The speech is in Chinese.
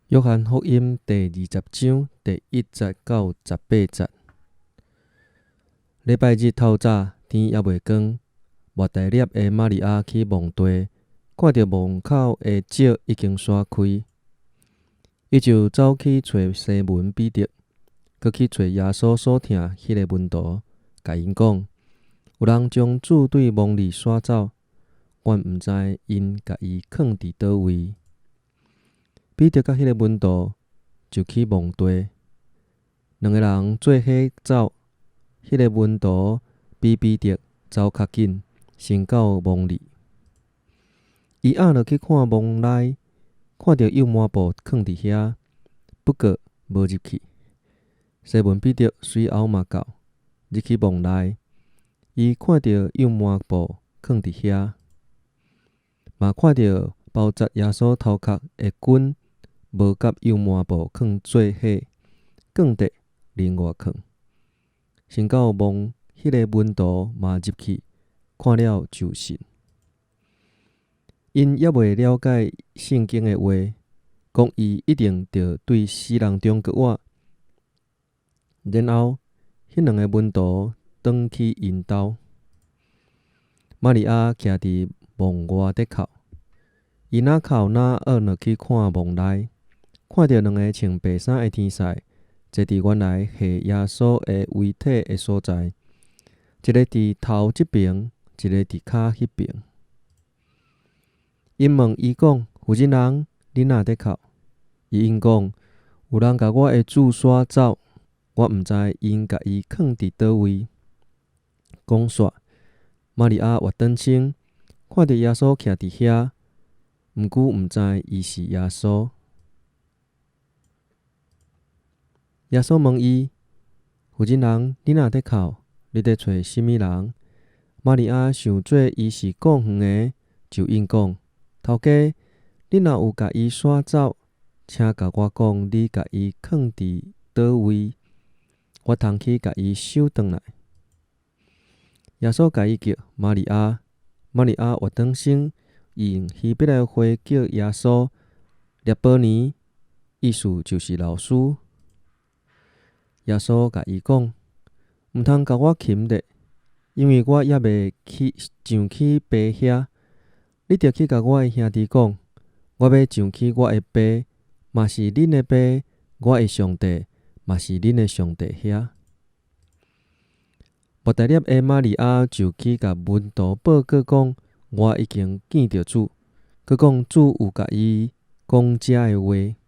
约翰福音第20章第1节到18节。礼拜日透早，天还未光，莫大粒的玛利亚去墓地，看到墓口的石已经刷开，伊就走去找西门彼得，佮去找耶稣所听迄个门徒，甲因讲：有人将主对墓里刷走，阮毋知因甲伊囥伫倒位。彼得甲迄个门徒就去墓地，两个人做伙走。迄个门徒比彼得走较紧，先到墓里。伊压落去看墓内，看到幼抹布囥伫遐，不过无入去。西门彼得随后嘛到，入去墓内，伊看到幼抹布囥伫遐，嘛看到包扎耶稣头壳的巾无甲幼抹布囥做伙，更得另外囥。先到墓，迄个门徒嘛入去，看了就信。因还未了解圣经的话，讲伊一定着对死人中搁活。然后，迄两个门徒转去因兜。玛利亚徛伫墓外伫哭，伊哪哭哪学落去看墓内，看到两个穿白衫的天使坐伫原来下耶稣的遗体的所在，一个伫头即边，一个伫骹迄边。因问伊讲：负责人，你哪伫哭？伊因讲：有人甲我的主刷走，我毋知因甲伊囥伫倒位。讲煞，玛利亚活转身，看到耶稣徛伫遐，毋过毋知伊是耶稣。耶稣问伊：负责人，你哪伫哭？你伫找什么人？玛利亚想做伊是讲远的，就应讲：头家，你若有甲伊刷走，请甲我讲，你甲伊囥伫倒位，我通去甲伊收转来。耶稣甲伊叫玛利亚，玛利亚活转身，用希伯来话叫耶稣列波尼，意思就是老师。耶稣甲伊讲：毋通甲我擒咧，因为我还未上去爸遐。你着去甲我的兄弟讲，我要上去我的爸，嘛是恁的爸；我的上帝，嘛是恁的上帝遐。莫大粒的玛利亚就去甲门徒报告讲：我已经见着主，佮讲主有甲伊讲遮的话。